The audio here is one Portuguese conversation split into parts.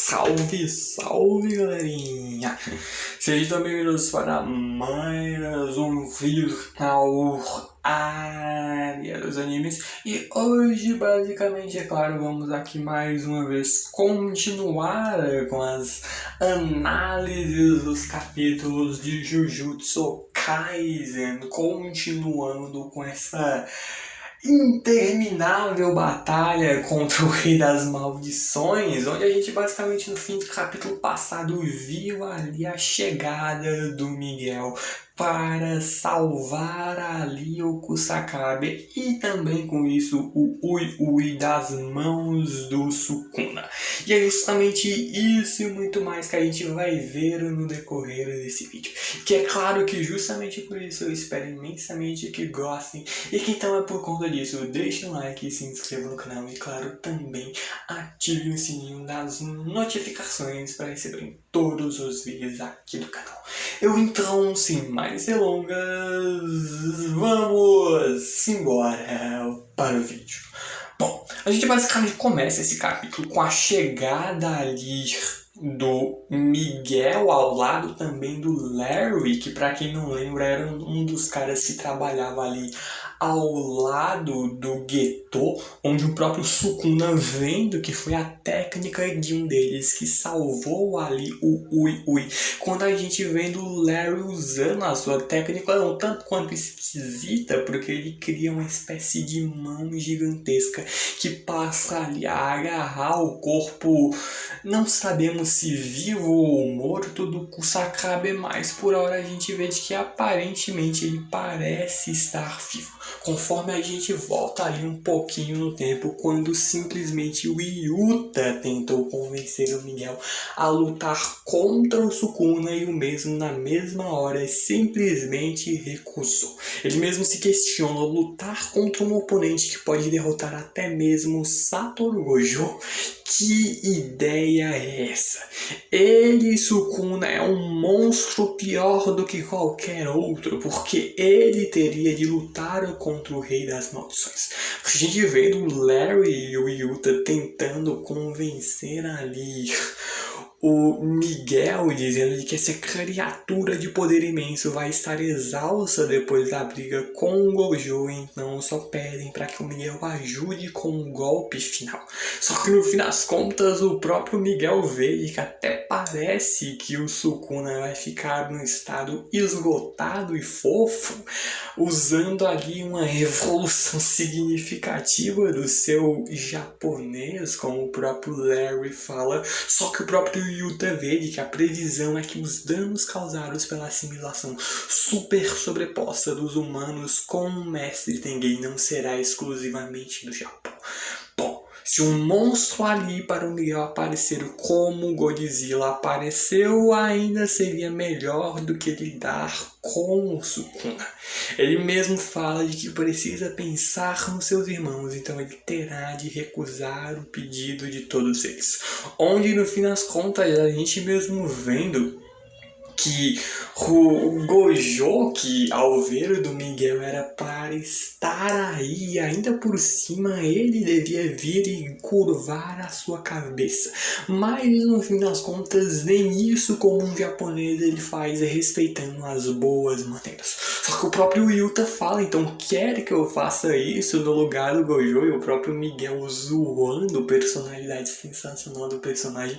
Salve, salve, galerinha! Sejam bem-vindos para mais um vídeo do canal Área dos Animes. E hoje, basicamente, é claro, vamos aqui mais uma vez continuar com as análises dos capítulos de Jujutsu Kaisen, continuando com essa interminável batalha contra o Rei das Maldições, onde a gente basicamente no fim do capítulo passado viu ali a chegada do Miguel para salvar ali o Kusakabe e também com isso o Ui das mãos do Sukuna. E é justamente isso e muito mais que a gente vai ver no decorrer desse vídeo. Que é claro que justamente por isso eu espero imensamente que gostem e que então é por conta disso, deixe um like, se inscreva no canal e claro também ative o sininho das notificações para receberem todos os vídeos aqui do canal. Eu então, sem mais delongas, vamos embora para o vídeo. Bom, a gente basicamente começa esse capítulo com a chegada ali do Miguel ao lado também do Larry, que para quem não lembra era um dos caras que trabalhava ali ao lado do Geto, onde o próprio Sukuna, vendo que foi a técnica de um deles que salvou ali o Ui. Quando a gente vendo o Larry usando a sua técnica, um tanto quanto esquisita, porque ele cria uma espécie de mão gigantesca que passa ali a agarrar o corpo, não sabemos se vivo ou morto, do Kusakabe, mas por hora a gente vê de que aparentemente ele parece estar vivo. Conforme a gente volta ali um pouquinho no tempo, quando simplesmente o Yuta tentou convencer o Miguel a lutar contra o Sukuna e o mesmo na mesma hora simplesmente recusou. Ele mesmo se questiona: lutar contra um oponente que pode derrotar até mesmo Satoru Gojo? Que ideia é essa? Ele, Sukuna, é um monstro pior do que qualquer outro, porque ele teria de lutar contra o Rei das Maldições. A gente vê o Larry e o Yuta tentando convencer ali o Miguel, dizendo que essa criatura de poder imenso vai estar exausta depois da briga com o Gojo, então só pedem para que o Miguel ajude com um golpe final. Só que no fim das contas o próprio Miguel vê que até parece que o Sukuna vai ficar num estado esgotado e fofo, usando ali uma evolução significativa do seu japonês, como o próprio Larry fala, só que o próprio Yuta vê que a previsão é que os danos causados pela assimilação super sobreposta dos humanos com o Mestre Tengen não será exclusivamente do Japão. Bom, se um monstro ali para o Miguel aparecer como Godzilla apareceu, ainda seria melhor do que lidar com o Sukuna. Ele mesmo fala de que precisa pensar nos seus irmãos, então ele terá de recusar o pedido de todos eles. Onde no fim das contas a gente mesmo vendo que o Gojo, que ao ver o do Miguel era para estar aí, ainda por cima ele devia vir e curvar a sua cabeça. Mas no fim das contas nem isso, como um japonês, ele faz respeitando as boas maneiras. Só que o próprio Yuta fala: então quer que eu faça isso no lugar do Gojo? E o próprio Miguel zoando a personalidade sensacional do personagem,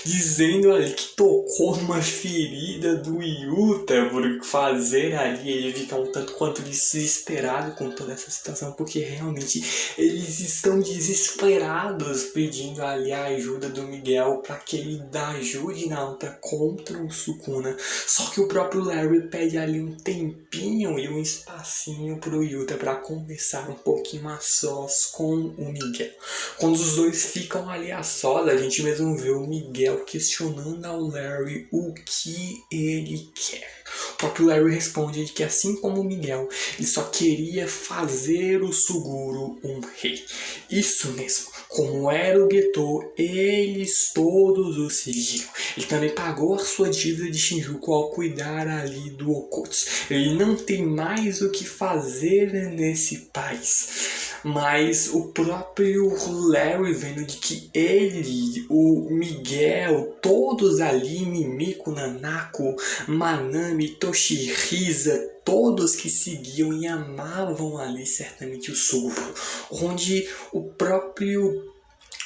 dizendo ali que tocou numa ferida do Yuta por fazer ali ele ficar um tanto quanto desesperado com toda essa situação, porque realmente eles estão desesperados pedindo ali a ajuda do Miguel para que ele ajude na luta contra o Sukuna. Só que o próprio Larry pede ali um tempinho e um espacinho pro Yuta para conversar um pouquinho a sós com o Miguel. Quando os dois ficam ali a sós, a gente mesmo vê o Miguel questionando ao Larry o que ele quer. O próprio Larry responde que, assim como o Miguel, ele só queria fazer o Suguru um rei. Isso mesmo. Como era o Getou, eles todos o seguiam. Ele também pagou a sua dívida de Shinjuku ao cuidar ali do Okotsu. Ele não tem mais o que fazer nesse país. Mas o próprio Larry, vendo de que ele, o Miguel, todos ali, Mimiko, Nanako, Manami, Toshihisa, todos que seguiam e amavam ali certamente o sogro, onde o próprio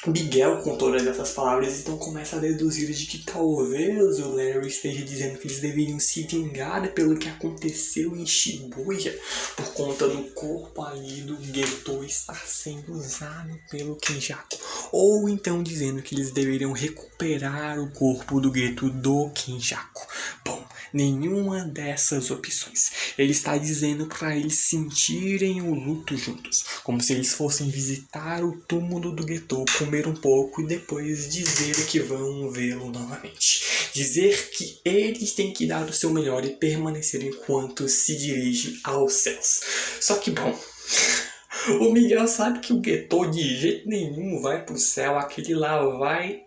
Miguel, com todas essas palavras, então começa a deduzir de que talvez o Larry esteja dizendo que eles deveriam se vingar pelo que aconteceu em Shibuya, por conta do corpo ali do Getou estar sendo usado pelo Kenjaku. Ou então dizendo que eles deveriam recuperar o corpo do Getou do Kenjaku. Bom, nenhuma dessas opções. Ele está dizendo para eles sentirem o luto juntos, como se eles fossem visitar o túmulo do Getou, comer um pouco e depois dizer que vão vê-lo novamente. Dizer que eles têm que dar o seu melhor e permanecer enquanto se dirige aos céus. Só que, bom, o Miguel sabe que o Getou de jeito nenhum vai pro céu, aquele lá vai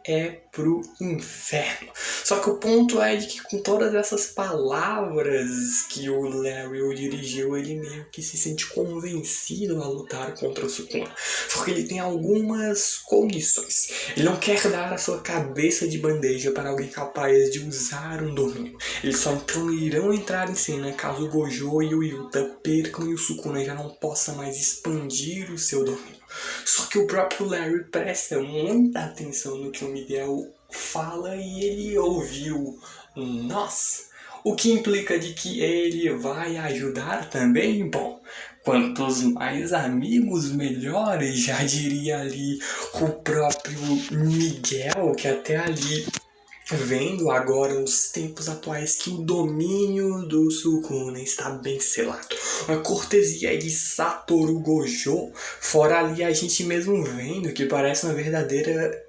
pro inferno. Só que o ponto é de que com todas essas palavras que o Larry o dirigiu, ele meio que se sente convencido a lutar contra o Sukuna. Porque ele tem algumas condições. Ele não quer dar a sua cabeça de bandeja para alguém capaz de usar um domínio. Eles só então irão entrar em cena caso o Gojo e o Yuta percam e o Sukuna já não possa mais expandir o seu domínio. Só que o próprio Larry presta muita atenção no que o Miguel fala e ele ouviu nós. O que implica de que ele vai ajudar também? Bom, quantos mais amigos, melhores, já diria ali o próprio Miguel, que até ali vendo agora nos tempos atuais que o domínio do Sukuna está bem selado. A cortesia de Satoru Gojo, fora ali a gente mesmo vendo que parece um verdadeiro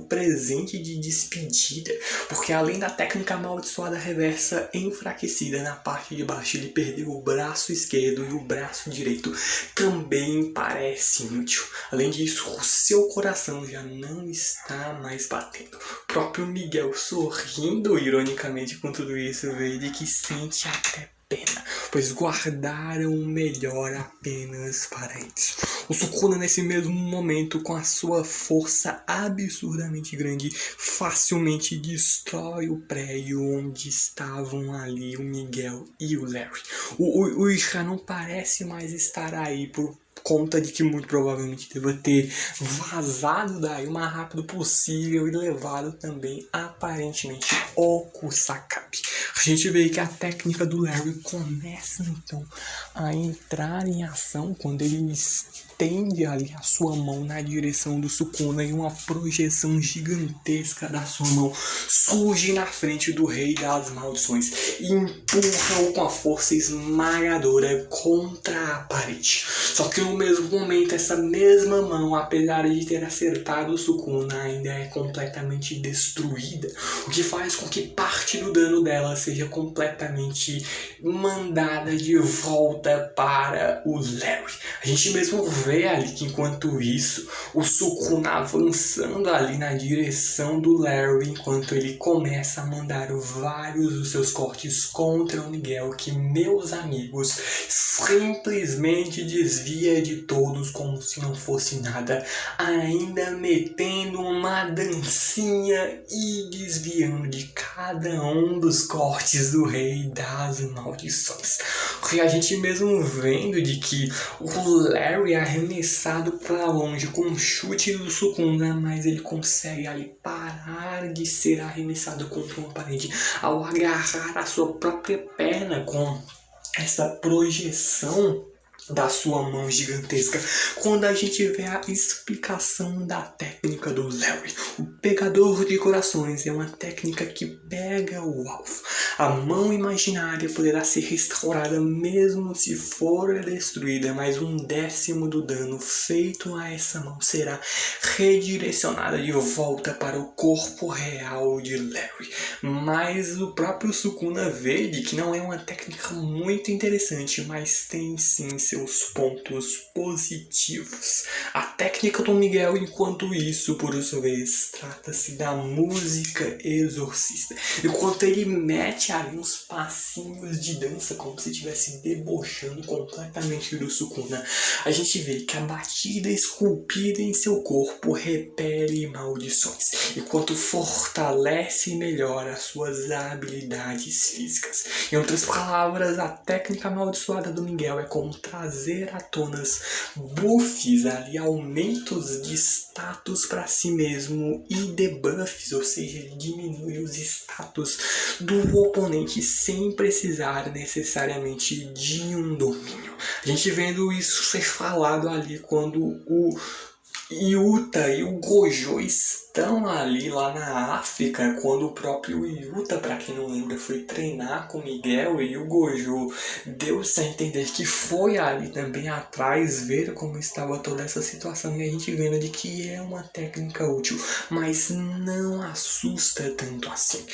presente de despedida, porque além da técnica amaldiçoada reversa enfraquecida na parte de baixo, ele perdeu o braço esquerdo e o braço direito também parece inútil. Além disso, o seu coração já não está mais batendo. O próprio Miguel, sorrindo ironicamente com tudo isso, vê de que sente até pena, pois guardaram o melhor apenas para eles. O Sukuna, nesse mesmo momento, com a sua força absurdamente grande, facilmente destrói o prédio onde estavam ali o Miguel e o Larry. O Isha não parece mais estar aí por conta de que muito provavelmente deva ter vazado daí o mais rápido possível e levado também aparentemente o Kusakabe. A gente vê que a técnica do Larry começa então a entrar em ação quando ele estende ali a sua mão na direção do Sukuna e uma projeção gigantesca da sua mão surge na frente do Rei das Maldições e empurra-o com a força esmagadora contra a parede. Só que no mesmo momento, essa mesma mão, apesar de ter acertado o Sukuna, ainda é completamente destruída, o que faz com que parte do dano dela seja completamente mandada de volta para o Larry. A gente mesmo vê ali que enquanto isso, o Sukuna avançando ali na direção do Larry, enquanto ele começa a mandar vários dos seus cortes contra o Miguel, que, meus amigos, simplesmente desvia de todos como se não fosse nada, ainda metendo uma dancinha e desviando de cada um dos cortes do Rei das Maldições. E a gente mesmo vendo de que o Larry é arremessado para longe com um chute do Sukuna, mas ele consegue ali parar de ser arremessado contra uma parede ao agarrar a sua própria perna com essa projeção da sua mão gigantesca, quando a gente vê a explicação da técnica do Larry. O pegador de corações é uma técnica que pega o alvo. A mão imaginária poderá ser restaurada mesmo se for destruída, mas 1/10 do dano feito a essa mão será redirecionada de volta para o corpo real de Larry. Mas o próprio Sukuna vê que não é uma técnica muito interessante, mas tem sim seu seus pontos positivos. A técnica do Miguel, enquanto isso, por sua vez, trata-se da música exorcista. Enquanto ele mete ali uns passinhos de dança, como se estivesse debochando completamente do Sukuna, a gente vê que a batida esculpida em seu corpo repele maldições, enquanto fortalece e melhora suas habilidades físicas. Em outras palavras, a técnica amaldiçoada do Miguel é como trazer à tona buffs ali, aumentos de status para si mesmo e debuffs, ou seja, ele diminui os status do oponente sem precisar necessariamente de um domínio. A gente vendo isso ser falado ali quando o Yuta e o Gojo estão ali lá na África, quando o próprio Yuta, para quem não lembra, foi treinar com o Miguel, e o Gojo deu-se a entender que foi ali também atrás ver como estava toda essa situação, e a gente vendo de que é uma técnica útil, mas não assusta tanto assim.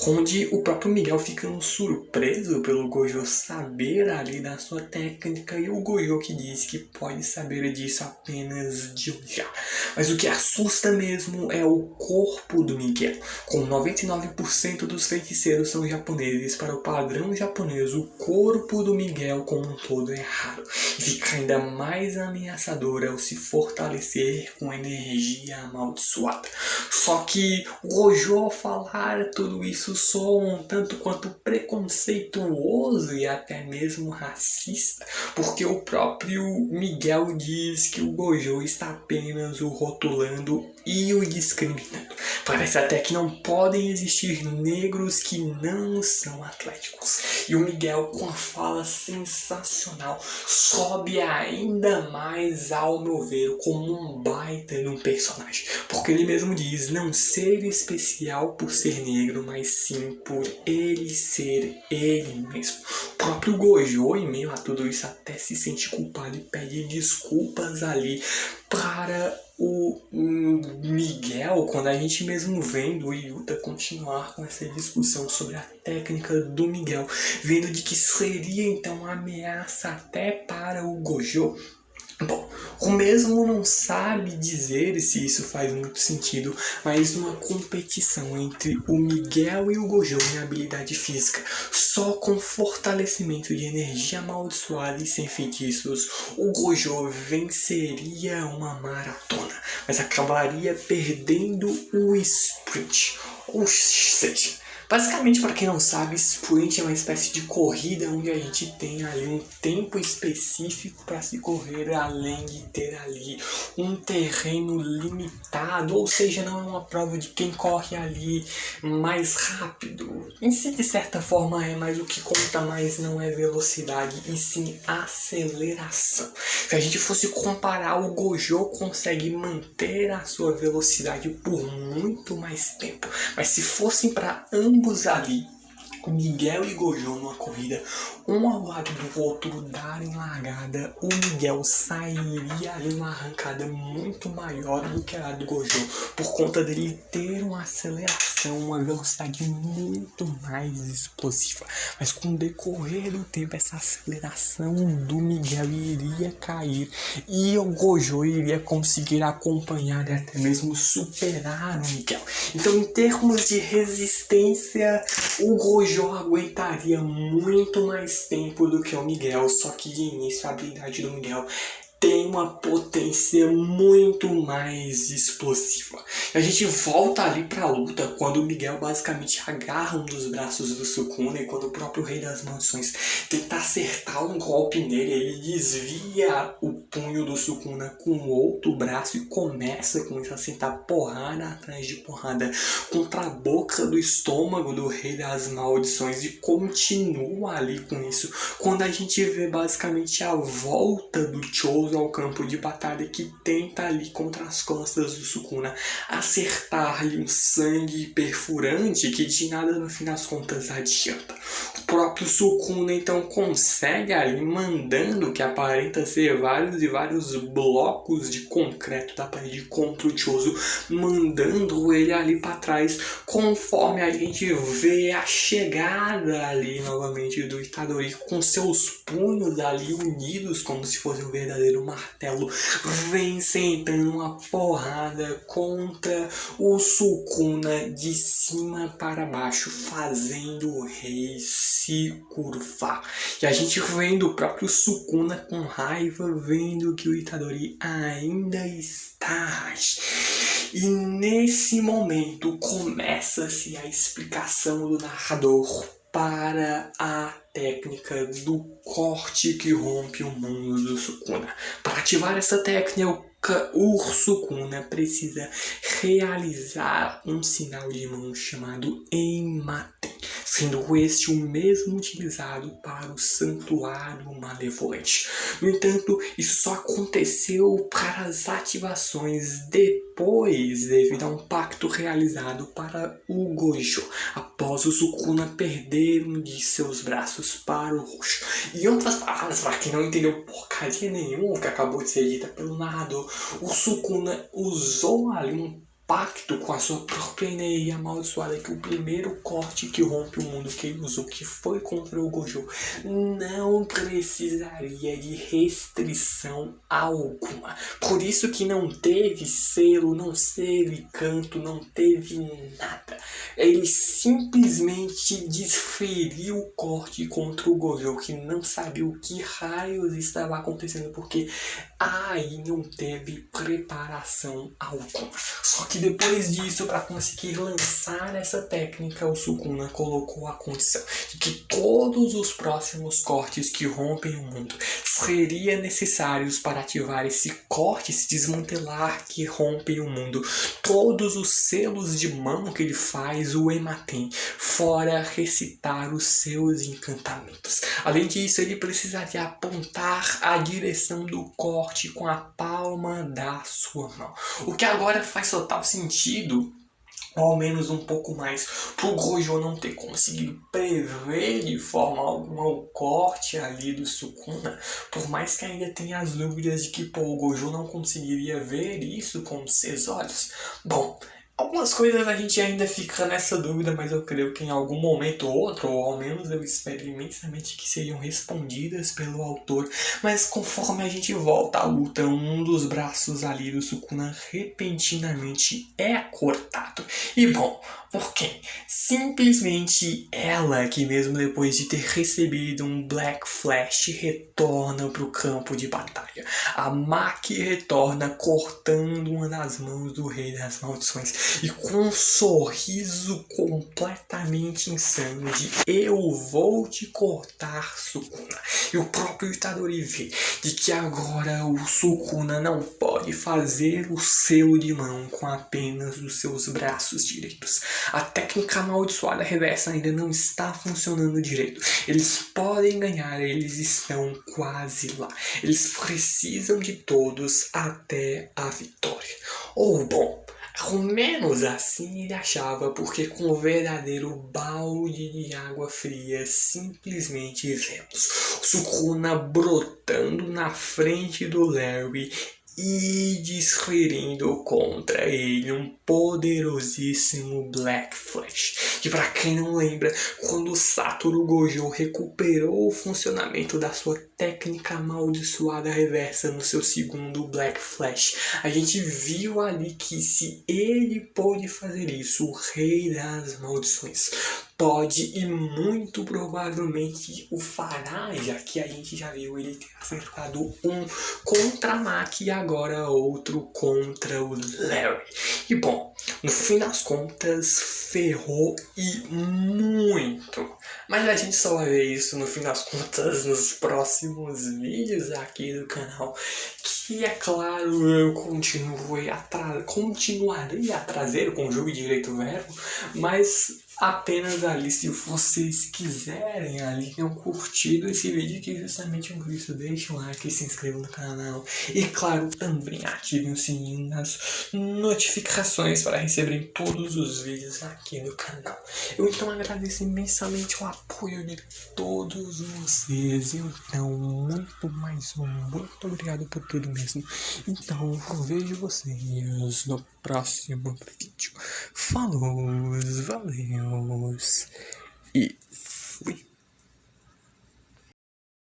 Onde o próprio Miguel fica surpreso pelo Gojo saber ali da sua técnica, e o Gojo que diz que pode saber disso apenas de olhar. Mas o que assusta mesmo é o corpo do Miguel. Com 99% dos feiticeiros são japoneses, para o padrão japonês, o corpo do Miguel como um todo é raro. E fica ainda mais ameaçador ao se fortalecer com energia amaldiçoada. Só que o Gojo, ao falar tudo isso, soa um tanto quanto preconceituoso e até mesmo racista, porque o próprio Miguel diz que o Gojo está apenas o rotulando e o discriminando. Parece até que não podem existir negros que não são atléticos. E o Miguel, com a fala sensacional, sobe ainda mais, ao meu ver, como um baita de um personagem. Porque ele mesmo diz não ser especial por ser negro, mas sim por ele ser ele mesmo. O próprio Gojo, em meio a tudo isso, até se sente culpado e pede desculpas ali para o Miguel, quando a gente mesmo vendo o Yuta continuar com essa discussão sobre a técnica do Miguel, vendo de que seria então uma ameaça até para o Gojo. Bom, o mesmo não sabe dizer se isso faz muito sentido, mas numa competição entre o Miguel e o Gojo em habilidade física, só com fortalecimento de energia amaldiçoada e sem feitiços, o Gojo venceria uma maratona, mas acabaria perdendo o sprint. Ou seja, basicamente, para quem não sabe, sprint é uma espécie de corrida onde a gente tem ali um tempo específico para se correr, além de ter ali um terreno limitado, ou seja, não é uma prova de quem corre ali mais rápido. Em si, de certa forma, é, mas o que conta mais não é velocidade, e sim aceleração. Se a gente fosse comparar, o Gojo consegue manter a sua velocidade por muito mais tempo, mas se fossem para ambos ali, Miguel e Gojo numa corrida, um ao lado do outro, darem largada, o Miguel sairia ali numa arrancada muito maior do que a do Gojo, por conta dele ter uma aceleração, uma velocidade muito mais explosiva. Mas com o decorrer do tempo, essa aceleração do Miguel iria cair e o Gojo iria conseguir acompanhar e até mesmo superar o Miguel. Então, em termos de resistência, o Gojo aguentaria muito mais tempo do que o Miguel, só que de início a habilidade do Miguel tem uma potência muito mais explosiva. A gente volta ali pra luta quando o Miguel basicamente agarra um dos braços do Sukuna, e quando o próprio Rei das Maldições tenta acertar um golpe nele, ele desvia o punho do Sukuna com o outro braço e começa com isso a sentar porrada atrás de porrada contra a boca do estômago do Rei das Maldições, e continua ali com isso quando a gente vê basicamente a volta do Chozo ao campo de batalha, que tenta ali contra as costas do Sukuna acertar-lhe um sangue perfurante que de nada no fim das contas adianta. O próprio Sukuna então consegue ali, mandando que aparenta ser vários e vários blocos de concreto da parede contra o Chozo, mandando ele ali para trás, conforme a gente vê a chegada ali novamente do Itadori com seus punhos ali unidos como se fosse um verdadeiro martelo, vem sentando uma porrada contra o Sukuna de cima para baixo, fazendo o rei se curvar. E a gente vendo o próprio Sukuna com raiva, vendo que o Itadori ainda está. E nesse momento começa-se a explicação do narrador para a técnica do corte que rompe o mundo do Sukuna. Para ativar essa técnica, o Sukuna precisa realizar um sinal de mão chamado Enmaten, sendo este o mesmo utilizado para o Santuário Malevolente. No entanto, isso só aconteceu para as ativações depois, devido a um pacto realizado para o Gojo, após o Sukuna perder um de seus braços para o roxo. Em outras palavras, para quem não entendeu porcaria nenhuma que acabou de ser dita pelo narrador, o Sukuna usou ali um pacto com a sua própria energia amaldiçoada, que o primeiro corte que rompe o mundo que ele usou, que foi contra o Gojo, não precisaria de restrição alguma. Por isso que não teve selo, não teve canto, não teve nada. Ele simplesmente desferiu o corte contra o Gojo, que não sabia o que raios estava acontecendo, porque aí não teve preparação alguma. Só que depois disso, para conseguir lançar essa técnica, o Sukuna colocou a condição de que todos os próximos cortes que rompem o mundo seriam necessários para ativar esse corte, esse desmantelar que rompem o mundo. Todos os selos de mão que ele faz, o Enmaten, fora recitar os seus encantamentos. Além disso, ele precisaria apontar a direção do corte com a palma da sua mão. O que agora faz total sentido, ou ao menos um pouco mais, para o Gojo não ter conseguido prever de forma alguma o corte ali do Sukuna, por mais que ainda tenha as dúvidas de que o Gojo não conseguiria ver isso com os seus olhos. Bom, algumas coisas a gente ainda fica nessa dúvida, mas eu creio que em algum momento ou outro, ou ao menos eu espero imensamente que sejam respondidas pelo autor. Mas conforme a gente volta à luta, um dos braços ali do Sukuna repentinamente é cortado. E bom, por quem? Simplesmente ela, que mesmo depois de ter recebido um Black Flash, retorna para o campo de batalha. A Maki retorna cortando uma das mãos do Rei das Maldições. E com um sorriso completamente insano de eu vou te cortar, Sukuna. E o próprio Itadori vê de que agora o Sukuna não pode fazer o selo de mão com apenas os seus braços direitos. A técnica amaldiçoada reversa ainda não está funcionando direito. Eles podem ganhar, eles estão quase lá. Eles precisam de todos até a vitória. Ou bom, ao menos assim ele achava, porque com o verdadeiro balde de água fria simplesmente vemos o Sukuna brotando na frente do Larry e desferindo contra ele um poderosíssimo Black Flash. Que para quem não lembra, quando Satoru Gojo recuperou o funcionamento da sua técnica amaldiçoada reversa no seu segundo Black Flash, a gente viu ali que se ele pôde fazer isso, o Rei das Maldições pode e muito provavelmente o fará, já que a gente já viu ele ter acertado um contra a Maki e agora outro contra o Larry. E bom, No fim das contas, ferrou e muito. Mas a gente só vai ver isso no fim das contas nos próximos vídeos aqui do canal. Que é claro, eu continuarei a trazer o conjugue direito verbo, mas apenas ali se vocês quiserem ali, tenham curtido esse vídeo, que justamente por isso deixem um like, se inscrevam no canal e claro, também ativem o sininho das notificações para receberem todos os vídeos aqui no canal. Eu então agradeço imensamente o apoio de todos vocês, então muito obrigado por tudo mesmo. Então eu vejo vocês no próximo vídeo. Falou, valeu e fui.